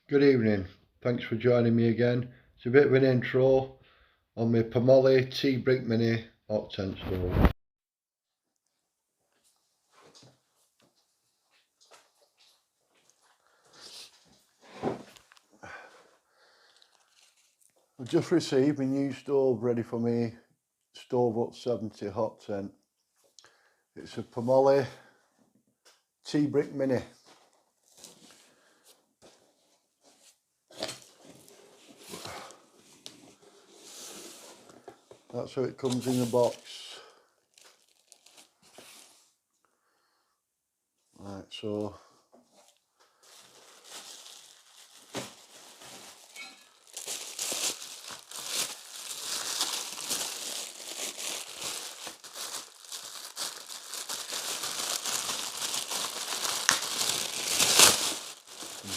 Good evening, thanks for joining me again. It's a bit of an intro on my Pomoly T-Brick Mini hot tent stove. I've just received my new stove ready for me Stove Up 70 hot tent. It's a Pomoly T-Brick Mini. That's how it comes in the box. Right, so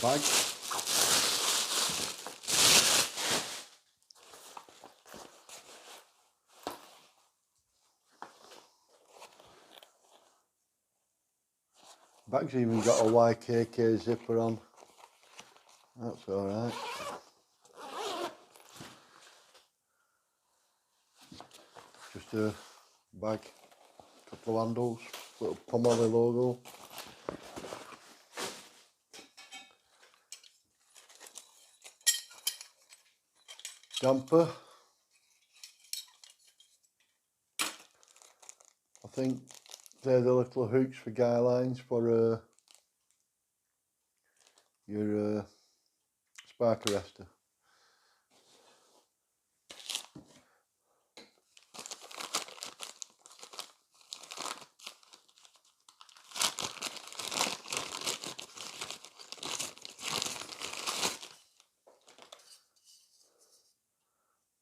bag. Bag's even got a YKK zipper on. That's alright. Just a bag, couple of handles, little Pomoly logo. Damper. I think they're the little hooks for guy lines for your spark arrestor.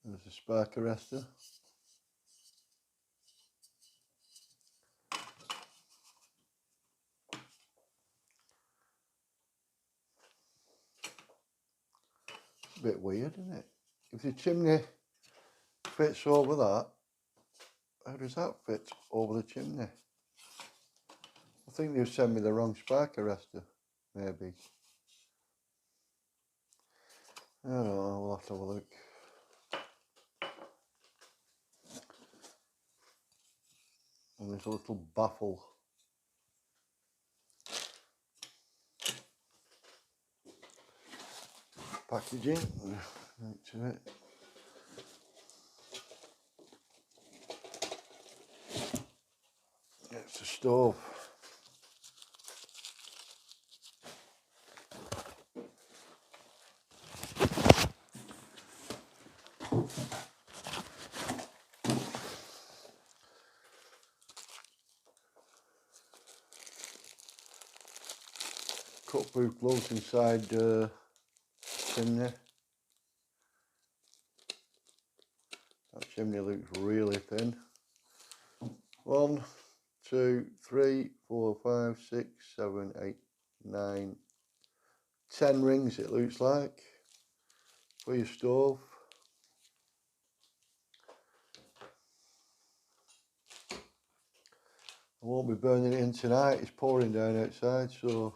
There's a spark arrestor. It's a bit weird, isn't it? If the chimney fits over that, how does that fit over the chimney? I think they've sent me the wrong spark arrestor, maybe. I don't know, I'll have to have a look. And there's a little baffle. Packaging, right to it. It's a stove. Cut-proof gloves inside the chimney. That chimney looks really thin. 1, 2, 3, 4, 5, 6, 7, 8, 9, 10 rings it looks like for your stove. I won't be burning it in tonight, it's pouring down outside, so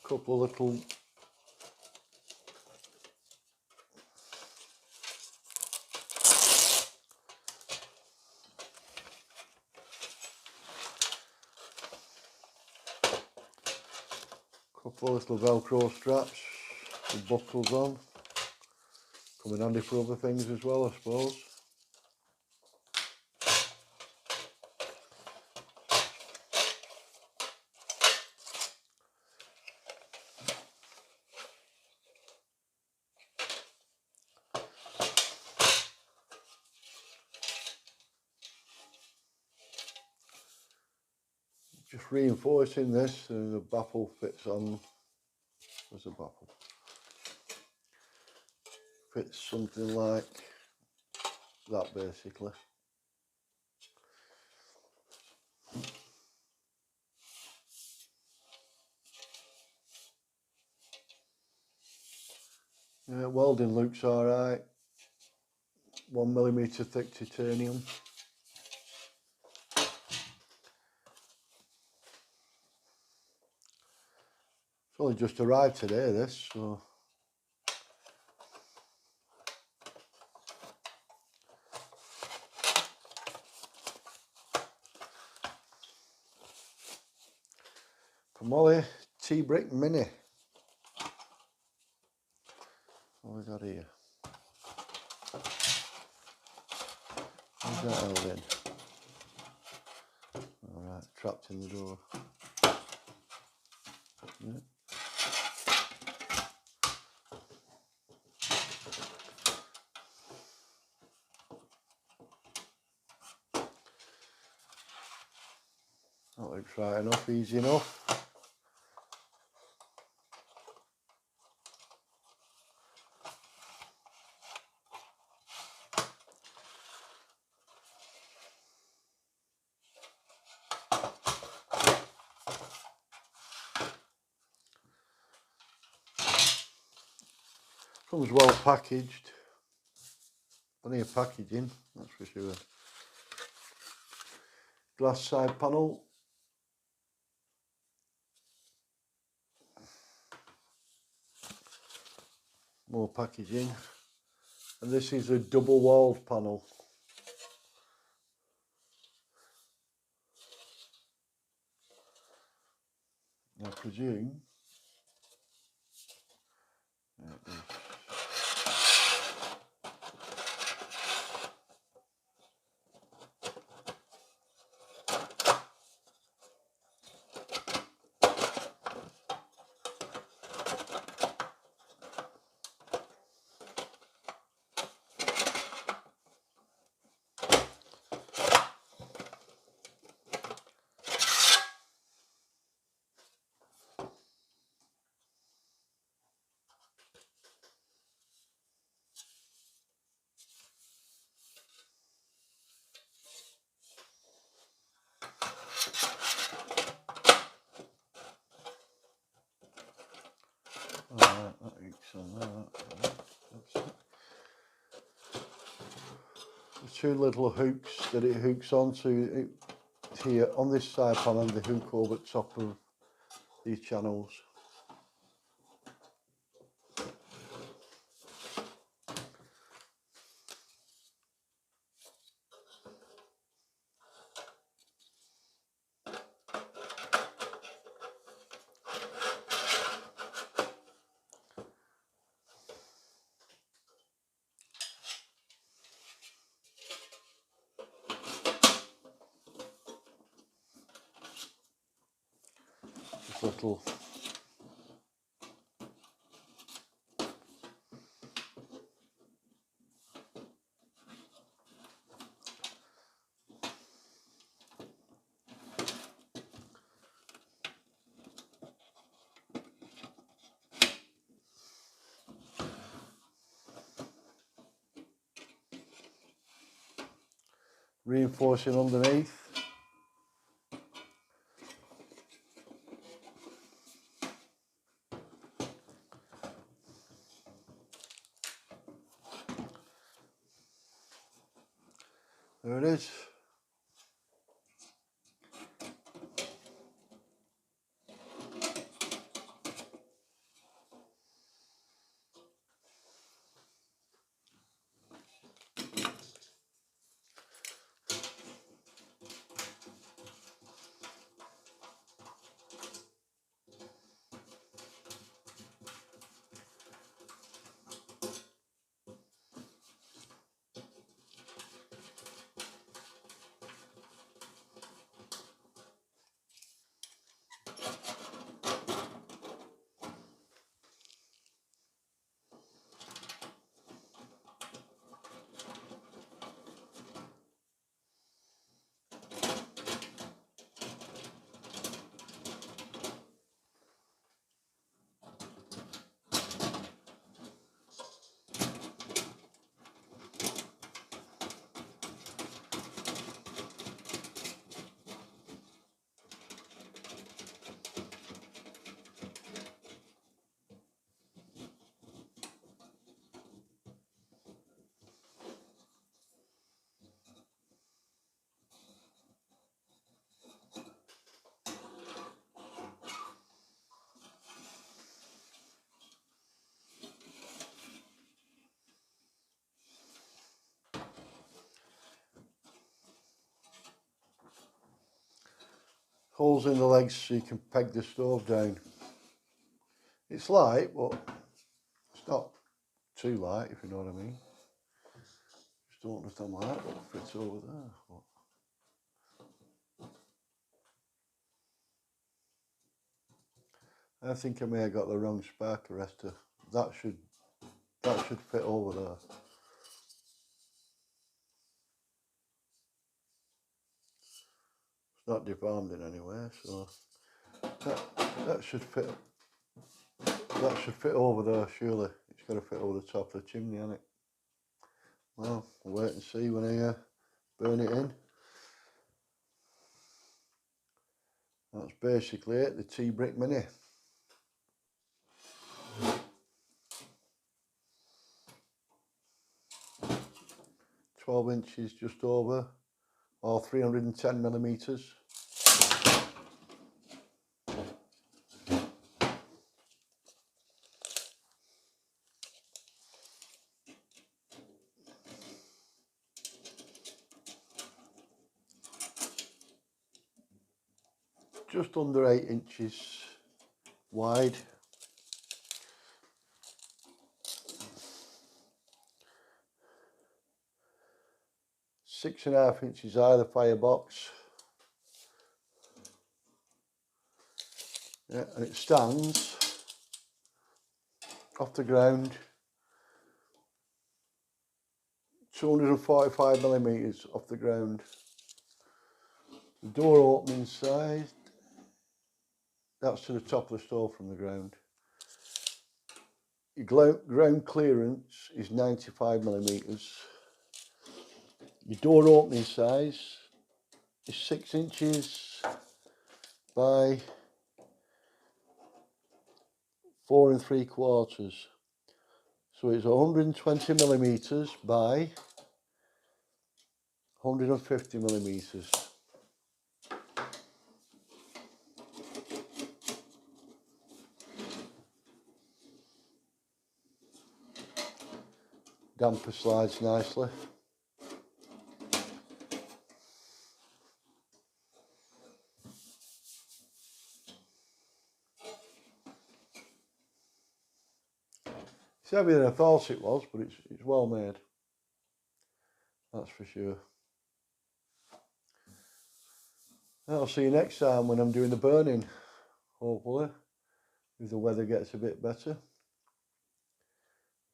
a couple of little Velcro straps with buckles on. Come in handy for other things as well, I suppose. Just reinforcing this, and the baffle fits on. There's a baffle. Fits something like that basically. Yeah, welding looks alright. 1mm thick titanium. only just arrived today, this, so. Pomoly Tea Brick Mini. What have we got here? Where's that held in? Alright, trapped in the door. Yeah. That looks right enough, easy enough. Comes well packaged. Plenty of packaging, that's for sure. Glass side panel. More packaging. And this is a double walled panel. I presume. Alright, that hooks on that. There's two little hooks that it hooks onto here on this side panel, and the hook over the top of these channels. This little reinforcing underneath. There it is. holes in the legs so you can peg the stove down. It's light, but it's not too light, if you know what I mean. Just don't understand why that won't fit over there. But I think I may have got the wrong spark arrestor. That should fit over there. It's not deformed in any way, so that should fit. That should fit over there, surely. It's got to fit over the top of the chimney, hasn't it? Well, we'll wait and see when I burn it in. That's basically it, the T-Brick Mini. 12 inches just over, or 310 millimeters. Just under 8 inches wide. Six and a half inches high, the firebox. Yeah, and it stands off the ground 245 millimeters off the ground. The door opening size, that's to the top of the stove from the ground. Your ground clearance is 95 millimeters. Your door opening size is 6 inches by 4 3/4. So it's 120 millimeters by 150 millimeters. Damper slides nicely. It's heavier than I thought it was, but it's well made. That's for sure. I'll see you next time when I'm doing the burning, hopefully, if the weather gets a bit better.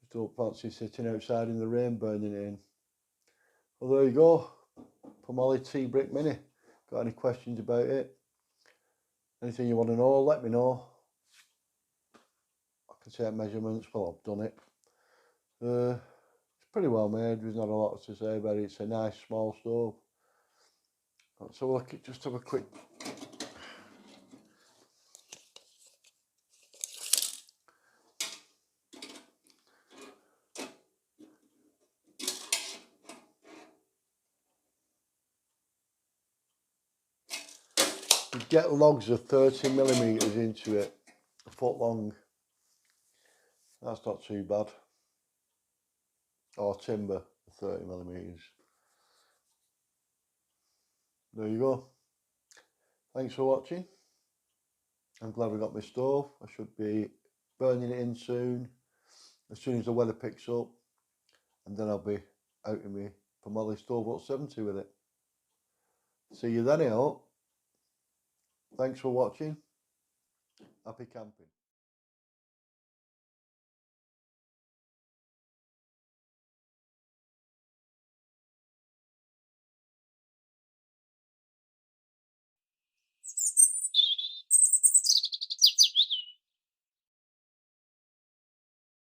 Just don't fancy sitting outside in the rain burning it in. Well, there you go, Pomoly T-Brick Mini. Got any questions about it? Anything you want to know, let me know. I can take measurements, well, I've done it. It's pretty well made, there's not a lot to say about it. It's a nice small stove. So just have a quick you get logs of 30 millimeters into it, a foot long. That's not too bad. Or timber, 30 millimeters. There you go. Thanks for watching. I'm glad we got my stove. I should be burning it in soon as the weather picks up, and then I'll be out in my Pomoly stove at 70 with it. See you then, I hope. Thanks for watching. Happy camping.